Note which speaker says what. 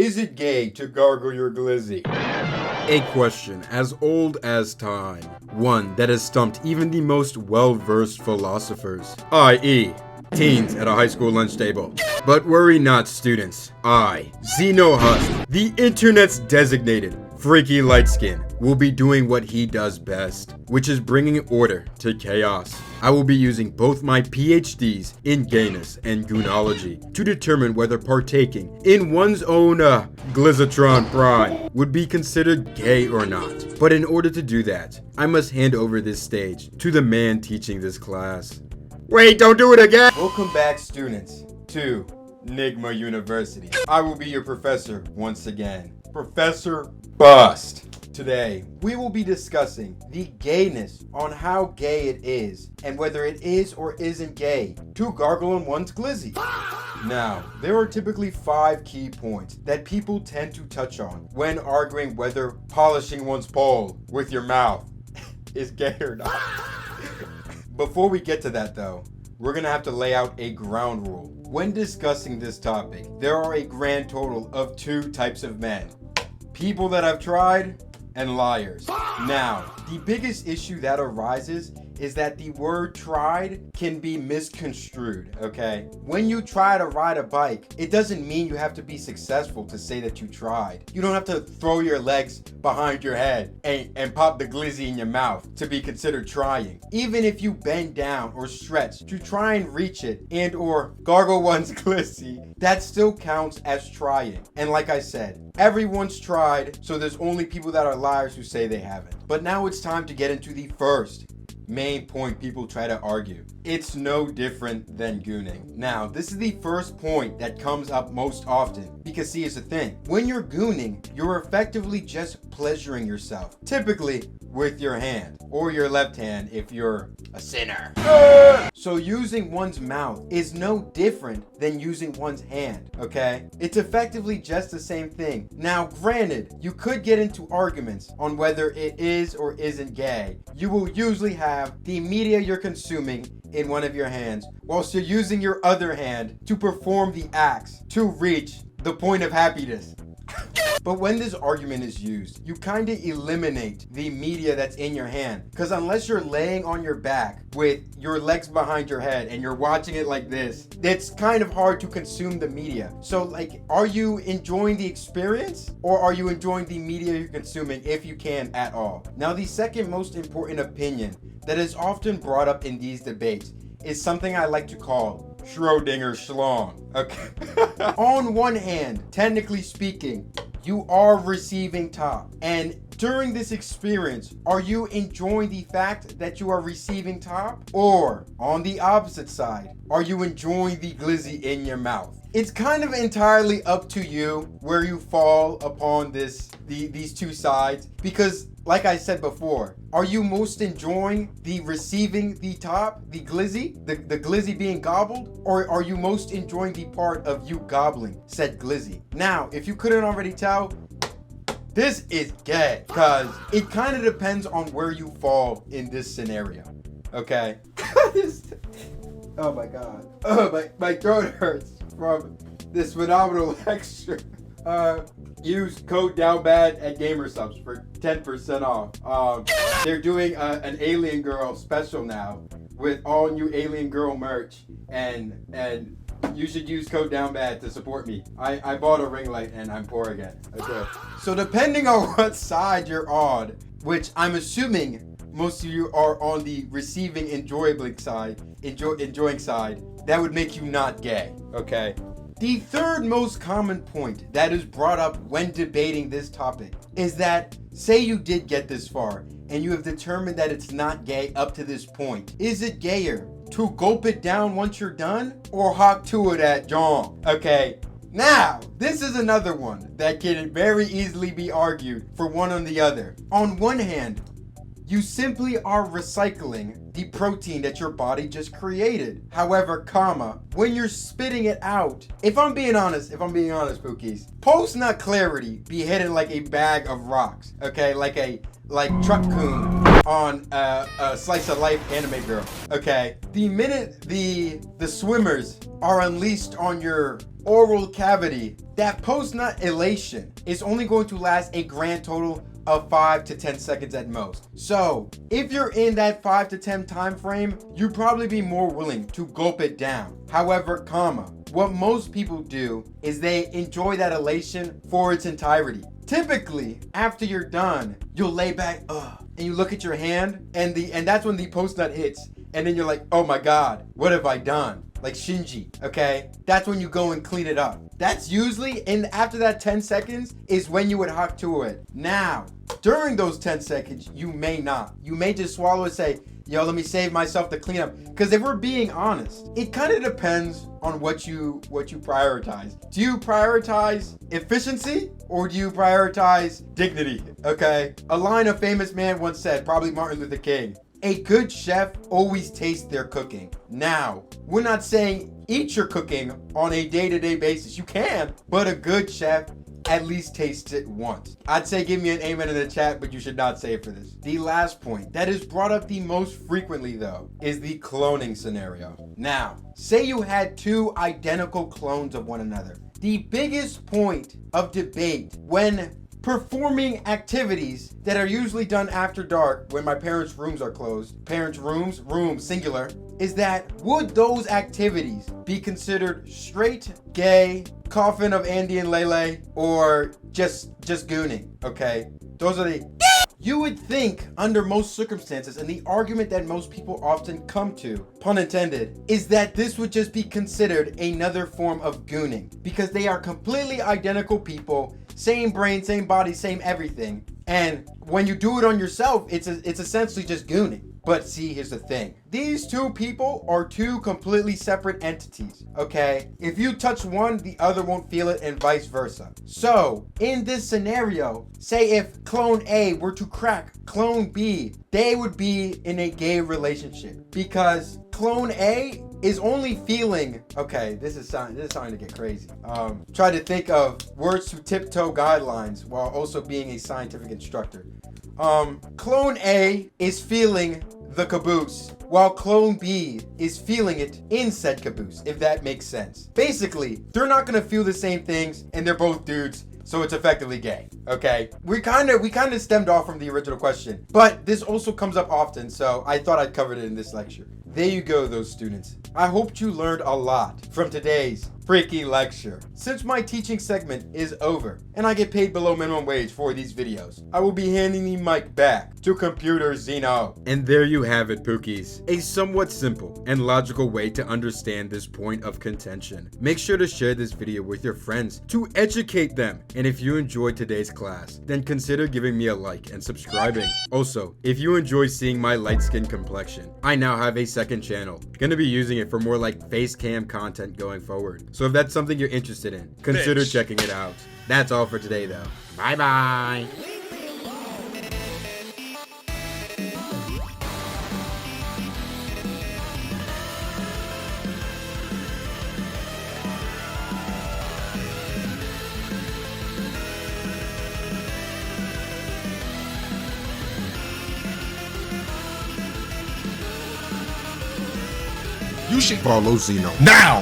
Speaker 1: Is it gay to gargle your glizzy? A question as old as time. One that has stumped even the most well-versed philosophers, i.e., teens at a high school lunch table. But worry not, students. I, Zeno Husk, the internet's designated freaky light skin, will be doing what he does best, which is bringing order to chaos. I will be using both my PhDs in gayness and goonology to determine whether partaking in one's own Glizatron Prime would be considered gay or not. But in order to do that, I must hand over this stage to the man teaching this class. Wait, don't do it again! Welcome back, students, to Nigma University. I will be your professor once again, Professor Bust. Today, we will be discussing the gayness on how gay it is and whether it is or isn't gay to gargle on one's glizzy. Now, there are typically 5 key points that people tend to touch on when arguing whether polishing one's pole with your mouth is gay or not. Before we get to that though, we're gonna have to lay out a ground rule. When discussing this topic, there are a grand total of 2 types of men. People that have tried and liars. Now, the biggest issue that arises is that the word tried can be misconstrued, okay? When you try to ride a bike, it doesn't mean you have to be successful to say that you tried. You don't have to throw your legs behind your head and pop the glizzy in your mouth to be considered trying. Even if you bend down or stretch to try and reach it and or gargle one's glizzy, that still counts as trying. And like I said, everyone's tried, so there's only people that are liars who say they haven't. But now it's time to get into the first main point people try to argue. It's no different than gooning. Now, this is the first point that comes up most often because see, it's a thing. When you're gooning, you're effectively just pleasuring yourself, typically with your hand or your left hand if you're a sinner. So using one's mouth is no different than using one's hand, okay? It's effectively just the same thing. Now, granted, you could get into arguments on whether it is or isn't gay. You will usually have the media you're consuming in one of your hands whilst you're using your other hand to perform the acts to reach the point of happiness. But when this argument is used, you kind of eliminate the media that's in your hand. Because unless you're laying on your back with your legs behind your head and you're watching it like this, it's kind of hard to consume the media. So like, are you enjoying the experience or are you enjoying the media you're consuming if you can at all? Now, the second most important opinion that is often brought up in these debates is something I like to call Schrodinger's schlong. Okay. On one hand, technically speaking, you are receiving top. And during this experience, are you enjoying the fact that you are receiving top? Or on the opposite side, are you enjoying the glizzy in your mouth? It's kind of entirely up to you where you fall upon these 2 sides, because like I said before, are you most enjoying the receiving the top, the glizzy, the glizzy being gobbled, or are you most enjoying the part of you gobbling said glizzy? Now, if you couldn't already tell, this is gay, because it kind of depends on where you fall in this scenario, okay? Oh my god. Oh, my throat hurts from this phenomenal lecture. Use code DOWNBAD at GamerSubs for 10% off. They're doing an Alien Girl special now with all new Alien Girl merch, and you should use code DOWNBAD to support me. I bought a ring light and I'm poor again. Okay. So depending on what side you're on, which I'm assuming most of you are on the receiving enjoying side, that would make you not gay, okay? The third most common point that is brought up when debating this topic is that, say you did get this far and you have determined that it's not gay up to this point. Is it gayer to gulp it down once you're done or hop to it at dawn? Okay, now, this is another one that can very easily be argued for one on the other. On one hand, you simply are recycling the protein that your body just created. However, when you're spitting it out, if I'm being honest, Pookies, post-nut clarity be hidden like a bag of rocks, okay? Like Truck Coon on a Slice of Life anime girl, okay? The minute the swimmers are unleashed on your oral cavity, that post-nut elation is only going to last a grand total of 5 to 10 seconds at most. So if you're in that 5 to 10 time frame, you'd probably be more willing to gulp it down. However, what most people do is they enjoy that elation for its entirety. Typically, after you're done, you'll lay back, and you look at your hand, and that's when the post-nut hits, and then you're like, oh my God, what have I done? Like Shinji, okay? That's when you go and clean it up. That's usually, and after that 10 seconds is when you would hop to it. Now, during those 10 seconds, you may not. You may just swallow and say, yo, let me save myself the cleanup. Because if we're being honest, it kind of depends on what you prioritize. Do you prioritize efficiency or do you prioritize dignity? Okay? A line a famous man once said, probably Martin Luther King, a good chef always tastes their cooking. Now, we're not saying eat your cooking on a day-to-day basis. You can, but a good chef at least tastes it once. I'd say give me an amen in the chat, but you should not say it for this. The last point that is brought up the most frequently, though, is the cloning scenario. Now, say you had two identical clones of one another. The biggest point of debate when performing activities that are usually done after dark when my parents' rooms are closed, rooms singular, is that would those activities be considered straight, gay, coffin of Andy and Lele, or just gooning, okay? Those are the... You would think under most circumstances, and the argument that most people often come to, pun intended, is that this would just be considered another form of gooning because they are completely identical people, same brain, same body, same everything. And when you do it on yourself, it's essentially just gooning. But see, here's the thing. These two people are two completely separate entities, okay? If you touch one, the other won't feel it and vice versa. So, in this scenario, say if clone A were to crack clone B, they would be in a gay relationship because clone A is only feeling, okay, this is starting to get crazy. Try to think of words to tiptoe guidelines while also being a scientific instructor. Clone A is feeling the caboose, while clone B is feeling it in said caboose, if that makes sense. Basically, they're not gonna feel the same things, and they're both dudes, so it's effectively gay, okay? We kind of stemmed off from the original question, but this also comes up often, so I thought I'd cover it in this lecture. There you go, those students. I hoped you learned a lot from today's freaky lecture. Since my teaching segment is over and I get paid below minimum wage for these videos, I will be handing the mic back to Computer Zeno. And there you have it, Pookies. A somewhat simple and logical way to understand this point of contention. Make sure to share this video with your friends to educate them. And if you enjoyed today's class, then consider giving me a like and subscribing. Also, if you enjoy seeing my light skin complexion, I now have a second channel. Gonna be using it for more like face cam content going forward. So if that's something you're interested in, consider checking it out. That's all for today though. Bye bye.
Speaker 2: You should follow Zeno now.